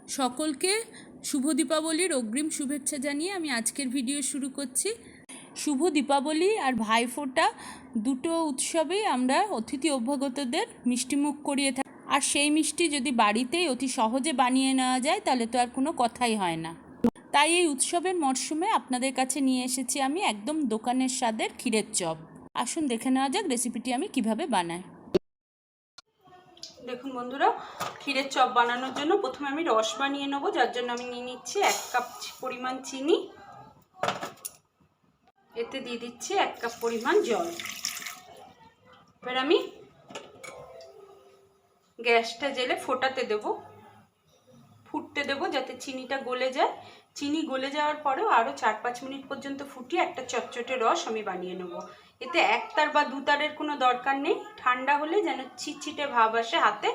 সকলকে শুভ দীপাবলির অগ্রিম শুভেচ্ছা জানিয়ে আমি আজকের ভিডিও শুরু করছি। শুভ দীপাবলি আর ভাইফোঁটা দুটো উৎসবেই আমরা অতিথি অভ্যাগতদের মিষ্টিমুখ করিয়ে থাকি। আর সেই মিষ্টি যদি বাড়িতেই অতি সহজে বানিয়ে নেওয়া যায় তাহলে তো আর কোনো কথাই হয় না। তাই এই উৎসবের মরশুমে আপনাদের কাছে নিয়ে এসেছি আমি একদম দোকানের স্বাদের ক্ষীরের চপ। আসুন দেখে নেওয়া যাক রেসিপিটি আমি কিভাবে বানাই। দেখুন বন্ধুরা, ক্ষীরের চপ বানানোর জন্য প্রথমে আমি রস বানিয়ে নেবো, যার জন্য আমি নিয়ে নিচ্ছি 1 কাপ পরিমাণ চিনি। এতে দিয়ে দিচ্ছি 1 কাপ পরিমাণ জল। এবার আমি গ্যাসটা জেলে ফুটতে দেবো যাতে চিনিটা গলে যায়। চিনি গলে যাওয়ার পরেও আরও 4-5 মিনিট পর্যন্ত ফুটিয়ে একটা চটচটে রস আমি বানিয়ে নেবো। এতে 1 তার বা 2 তারের কোনো দরকার নেই, ঠান্ডা হলে যেন চিটচিটে ভাব আসে হাতে,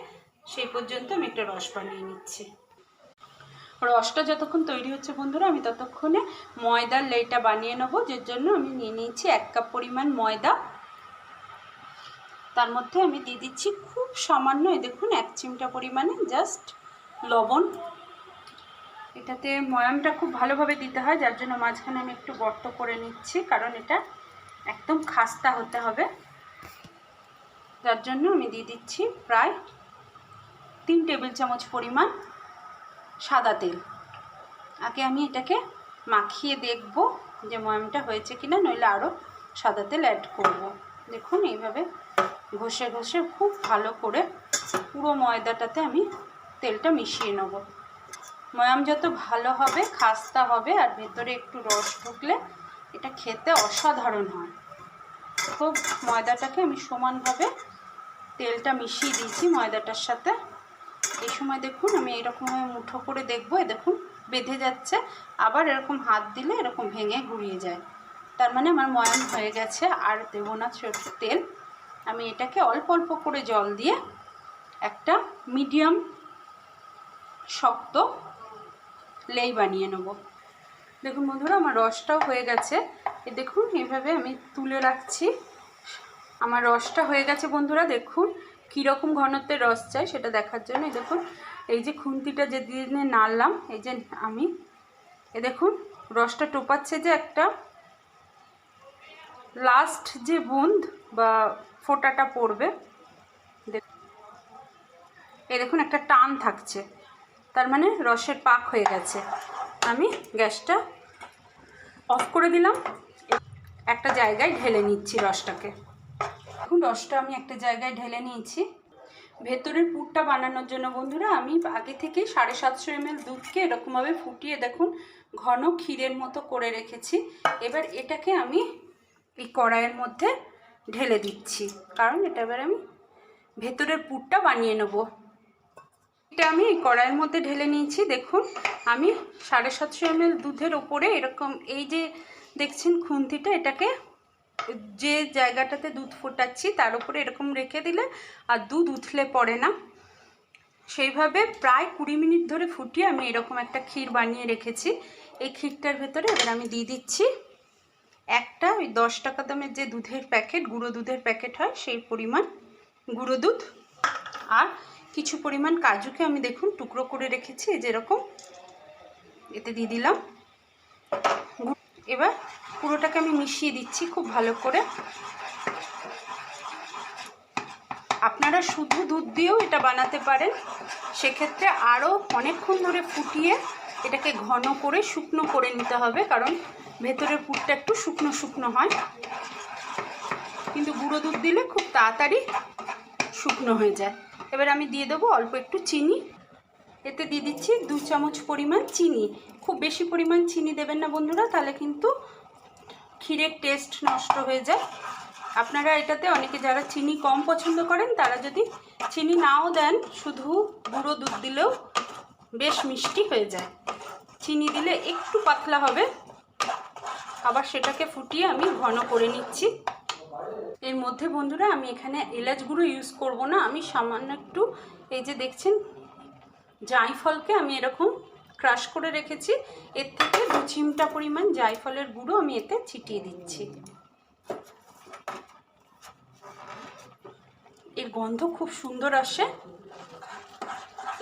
সেই পর্যন্ত আমি একটা রস বানিয়ে নিচ্ছি। রসটা যতক্ষণ তৈরি হচ্ছে বন্ধুরা, আমি ততক্ষণে ময়দার লেইটা বানিয়ে নেবো, যার জন্য আমি নিয়ে নিয়েছি 1 কাপ পরিমাণ ময়দা। তার মধ্যে আমি দিয়ে দিচ্ছি খুব সামান্য, এই দেখুন 1 চিমটা পরিমাণে জাস্ট লবণ। এটাতে ময়ামটা খুব ভালোভাবে দিতে হয়, যার জন্য মাঝখানে আমি একটু গর্ত করে নিচ্ছি, কারণ এটা একদম খাস্তা হতে হবে। যার জন্য আমি দিয়ে দিচ্ছি প্রায় 3 টেবিল চামচ পরিমাণ সাদা তেল। আগে আমি এটাকে মাখিয়ে দেখব যে ময়ামটা হয়েছে কিনা, নইলে আরও সাদা তেল অ্যাড করব। দেখুন এইভাবে ঘষে ঘষে খুব ভালো করে পুরো ময়দাটাতে আমি তেলটা মিশিয়ে নেব। ময়াম যত ভালো হবে, খাস্তা হবে, আর ভেতরে একটু রস ঢুকলে এটা খেতে অসাধারণ হয়। তো ময়দাটাকে আমি সমানভাবে তেলটা মিশিয়ে দিয়েছি ময়দাটার সাথে। এই সময় দেখুন আমি এরকমভাবে মুঠো করে দেখবো, দেখুন বেঁধে যাচ্ছে, আবার এরকম হাত দিলে এরকম ভেঙে ঘুরিয়ে যায়, তার মানে আমার ময়াম হয়ে গেছে। আর দেবো না তেল। আমি এটাকে অল্প অল্প করে জল দিয়ে একটা মিডিয়াম শক্ত লেই বানিয়ে নেব। দেখুন বন্ধুরা, আমার রসটাও হয়ে গেছে। দেখুন এইভাবে আমি তুলে রাখছি। আমার রসটা হয়ে গেছে বন্ধুরা। দেখুন কীরকম ঘনত্বের রস চাই সেটা দেখার জন্য দেখুন এই যে খুন্তিটা যে দিয়ে নাড়লাম, এই যে আমি দেখুন রসটা টোপাচ্ছে, যে একটা লাস্ট যে বুঁদ বা ফোঁটাটা পড়বে, এই দেখুন একটা টান থাকছে, তার মানে রসের পাক হয়ে গেছে। আমি গ্যাসটা অফ করে দিলাম, একটা জায়গায় ঢেলে নিচ্ছি রসটাকে। এখন রসটা আমি একটা জায়গায় ঢেলে নিয়েছি। ভেতরের পুরটা বানানোর জন্য বন্ধুরা আমি আগে থেকে 750 ml দুধকে এরকমভাবে ফুটিয়ে দেখুন ঘন ক্ষীরের মতো করে রেখেছি। এবার এটাকে আমি এই কড়াইয়ের মধ্যে ঢেলে দিচ্ছি, কারণ এটা এবার আমি ভেতরের পুরটা বানিয়ে নেব। এটা আমি এই কড়াইয়ের মধ্যে ঢেলে নিয়েছি। দেখুন আমি 750 ml দুধের ওপরে এরকম এই যে দেখছেন খুন্তিটা, এটাকে যে জায়গাটাতে দুধ ফোটাচ্ছি তার উপরে এরকম রেখে দিলে আর দুধ উথলে পড়ে না। সেইভাবে প্রায় 20 মিনিট ধরে ফুটিয়ে আমি এরকম একটা ক্ষীর বানিয়ে রেখেছি। এই ক্ষীরটার ভেতরে এবার আমি দিয়ে দিচ্ছি একটা ওই 10 টাকা দামের যে দুধের প্যাকেট, গুঁড়ো দুধের প্যাকেট হয়, সেই পরিমাণ গুঁড়ো দুধ। আর কিছু পরিমাণ কাজুকে আমি দেখুন টুকরো করে রেখেছি, যেরকম এতে দিয়ে দিলাম। এবার পুরোটাকে আমি মিশিয়ে দিচ্ছি খুব ভালো করে। আপনারা শুধু দুধ দিয়েও এটা বানাতে পারেন, সেক্ষেত্রে আরও অনেকক্ষণ ধরে ফুটিয়ে এটাকে ঘন করে শুকনো করে নিতে হবে, কারণ ভেতরের পুরটা একটু শুকনো শুকনো হয়, কিন্তু গুঁড়ো দুধ দিলে খুব তাড়াতাড়ি শুকনো হয়ে যায়। এবার আমি দিয়ে দেবো অল্প একটু চিনি। এতে দিয়ে দিচ্ছি 2 চামচ পরিমাণ চিনি। খুব বেশি পরিমাণ চিনি দেবেন না বন্ধুরা, তাহলে কিন্তু ক্ষীরের টেস্ট নষ্ট হয়ে যায়। আপনারা এটাতে অনেকে যারা চিনি কম পছন্দ করেন তারা যদি চিনি নাও দেন, শুধু গুঁড়ো দুধ দিলেও বেশ মিষ্টি হয়ে যায়। চিনি দিলে একটু পাতলা হবে। আবার সেটাকে ফুটিয়ে আমি ঘন করে নিচ্ছি। এর মধ্যে বন্ধুরা আমি এখানে এলাচ গুঁড়ো ইউজ করব না, আমি সামান্য একটু এই যে দেখছেন জায়ফলকে আমি এরকম ক্রাশ করে রেখেছি, এর থেকে 2 চিমটা পরিমাণ জায়ফলের গুঁড়ো আমি এতে ছিটিয়ে দিচ্ছি। এর গন্ধ খুব সুন্দর আসে।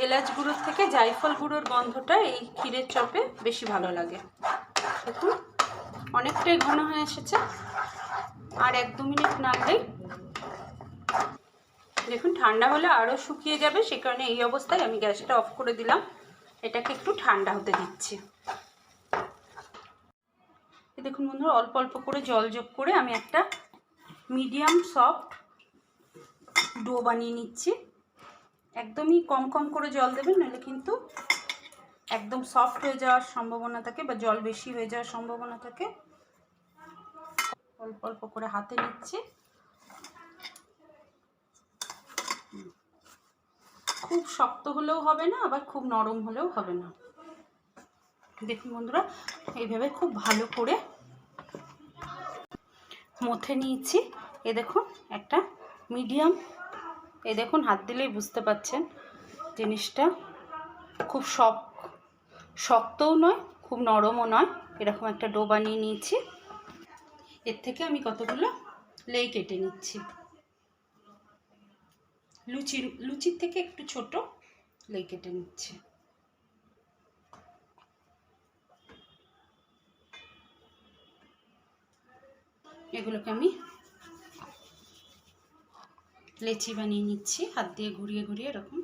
এলাচ গুঁড়োর থেকে জায়ফল গুঁড়োর গন্ধটা এই ক্ষীরের চপে বেশি ভালো লাগে। দেখুন অনেকটাই ঘন হয়ে এসেছে, আর 1-2 মিনিট নাড়লেই, দেখুন ঠান্ডা হলে আরও শুকিয়ে যাবে, সে কারণে এই অবস্থায় আমি গ্যাসটা অফ করে দিলাম। এটাকে একটু ঠান্ডা হতে দিচ্ছি। দেখুন বন্ধুরা, অল্প অল্প করে জল যোগ করে আমি একটা মিডিয়াম সফট ডো বানিয়ে নিচ্ছি। একদমই কম কম করে জল দেবেন, নাহলে কিন্তু একদম সফট হয়ে যাওয়ার সম্ভাবনা থাকে বা জল বেশি হয়ে যাওয়ার সম্ভাবনা থাকে। অল্প অল্প করে হাতে নিচ্ছি। খুব শক্ত হলেও হবে না, আবার খুব নরম হলেও হবে না। দেখুন বন্ধুরা, এইভাবে খুব ভালো করে মথে নিয়েছি। এ দেখুন একটা মিডিয়াম, এই দেখুন হাত দিলেই বুঝতে পাচ্ছেন জিনিসটা খুব শক্তও নয়, খুব নরমও নয়, এরকম একটা ডো বানিয়ে নিয়েছি। এর থেকে আমি কতগুলো লেই কেটে নিচ্ছি। লুচির থেকে একটু ছোট লেই কেটে নিচ্ছি। এগুলোকে আমি লেচি বানিয়ে নিচ্ছি, হাত দিয়ে ঘুরিয়ে ঘুরিয়ে এরকম।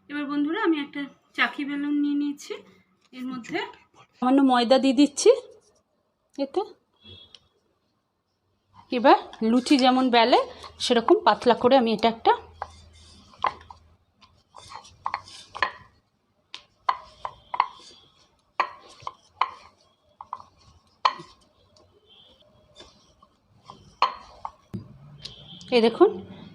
এবার বন্ধুরা আমি একটা চাকি বেলুন নিয়ে নিয়েছি, এর মধ্যে সামান্য ময়দা দিয়ে দিচ্ছি এতে। এবার লুচি যেমন বেলে সেরকম পাতলা করে আমি এটা একটা এই দেখুন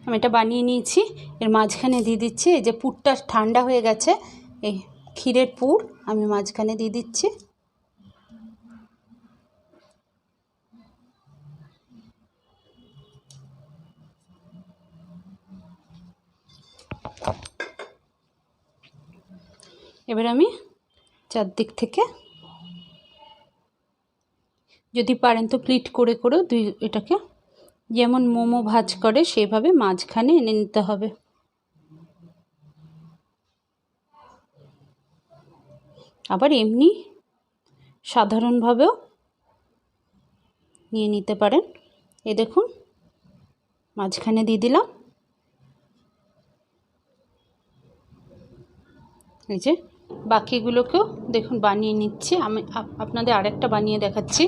আমি এটা বানিয়ে নিয়েছি। এর মাঝখানে দিয়ে দিচ্ছি, এই যে পুরটা ঠান্ডা হয়ে গেছে, এই ক্ষীরের পুর আমি মাঝখানে দিয়ে দিচ্ছি। এবার আমি চারদিক থেকে যদি পারেন তো প্লিট করে করেও এটাকে যেমন মোমো ভাজ করে সেভাবে মাঝখানে এনে নিতে হবে। আবার এমনি সাধারণভাবেও নিয়ে নিতে পারেন। এই দেখুন মাঝখানে দিয়ে দিলাম। এই যে বাকিগুলোকেও দেখুন বানিয়ে নিচ্ছি। আমি আপনাদের আরেকটা বানিয়ে দেখাচ্ছি।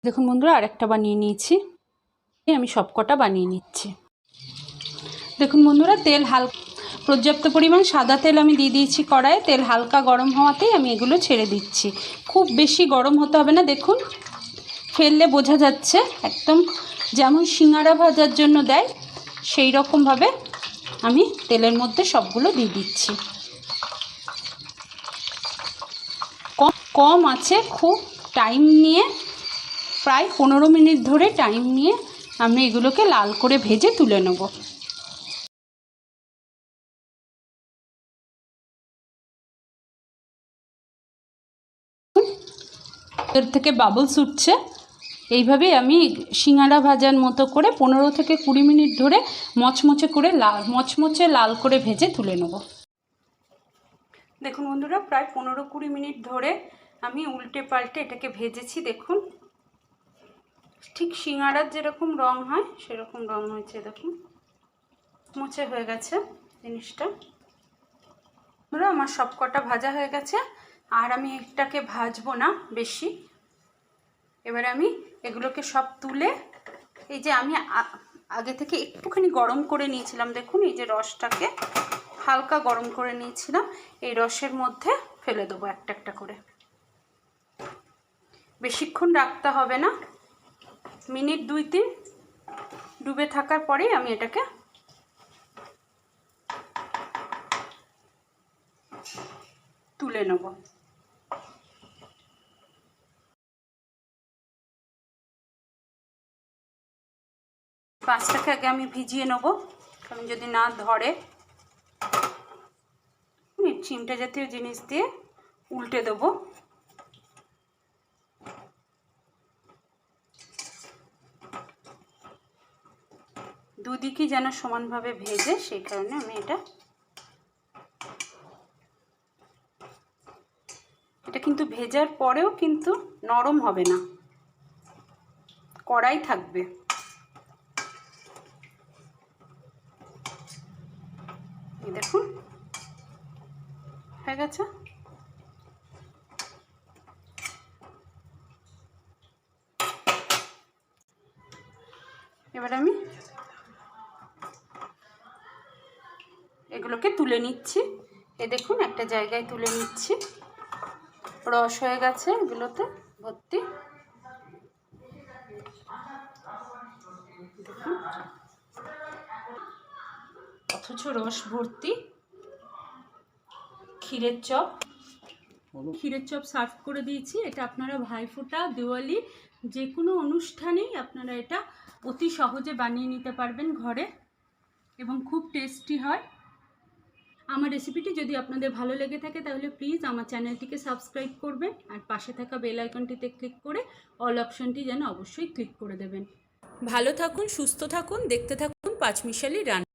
দেখুন বন্ধুরা আরেকটা বানিয়ে নিয়েছি, আমি সবকটা বানিয়ে নিচ্ছি। দেখুন বন্ধুরা তেল পর্যাপ্ত পরিমাণ সাদা তেল আমি দিয়ে দিয়েছি কড়াইয়ে। তেল হালকা গরম হওয়াতেই আমি এগুলো ছেড়ে দিচ্ছি। খুব বেশি গরম হতে হবে না, দেখুন ফেললে বোঝা যাচ্ছে একদম যেমন সিঙ্গারা ভাজার জন্য দেয় সেই রকমভাবে আমি তেলের মধ্যে সবগুলো দিয়ে দিচ্ছি। কম আছে, খুব টাইম নিয়ে প্রায় 15 মিনিট ধরে টাইম নিয়ে আমি এগুলোকে লাল করে ভেজে তুলে নেব। এর থেকে বাবলস উঠছে। এইভাবেই আমি সিঙ্গারা ভাজার মতো করে 15 থেকে 20 মিনিট ধরে মচমচে লাল করে ভেজে তুলে নেব। দেখুন বন্ধুরা প্রায় 15-20 মিনিট ধরে আমি উল্টে পাল্টে এটাকে ভেজেছি। দেখুন ঠিক সিঙ্গারার যেরকম রং হয় সেরকম রং হয়েছে, দেখুন মুছে হয়ে গেছে জিনিসটা। বন্ধুরা আমার সব কটা ভাজা হয়ে গেছে, আর আমি এটাকে ভাজবো না বেশি। এবার আমি এগুলোকে সব তুলে, এই যে আমি আগে থেকে একটুখানি গরম করে নিয়েছিলাম, দেখুন এই যে রসটাকে হালকা গরম করে নিয়েছিলাম, এই রসের মধ্যে ফেলে দেবো একটা একটা করে। বেশিক্ষণ রাখতে হবে না, মিনিট 2-3 ডুবে থাকার পরেই আমি এটাকে তুলে নেব। পাঁচটাকে আগে আমি ভিজিয়ে নেব কারণ যদি না ধরে চিমটা জাতীয় জিনিস দিয়ে উল্টে দেবো। দুদিকই যেন সমানভাবে ভেজে, সেই কারণে আমি এটা কিন্তু ভেজার পরেও কিন্তু নরম হবে না, কড়াই থাকবে। এই দেখুন হয়ে গেছে। এবার আমি এগুলোকে তুলে নিচ্ছি। এ দেখুন একটা জায়গায় তুলে নিচ্ছি, রস হয়ে গেছে এগুলোতে ভর্তি। দেখুন অথচ রস ভর্তি ক্ষীরের চপ। ক্ষীরের চপ সার্ভ করে দিয়েছি। এটা আপনারা ভাইফোঁটা, দিওয়ালি যে কোনো অনুষ্ঠানেই আপনারা এটা অতি সহজে বানিয়ে নিতে পারবেন ঘরে, এবং খুব টেস্টি হয়। আমার রেসিপিটি যদি আপনাদের ভালো লেগে থাকে তাহলে প্লিজ আমার চ্যানেলটিকে সাবস্ক্রাইব করবেন, আর পাশে থাকা বেল আইকনটিতে ক্লিক করে অল অপশনটি যেন অবশ্যই ক্লিক করে দেবেন। ভালো থাকুন, সুস্থ থাকুন, দেখতে থাকুন পাঁচমিশালি রান্না।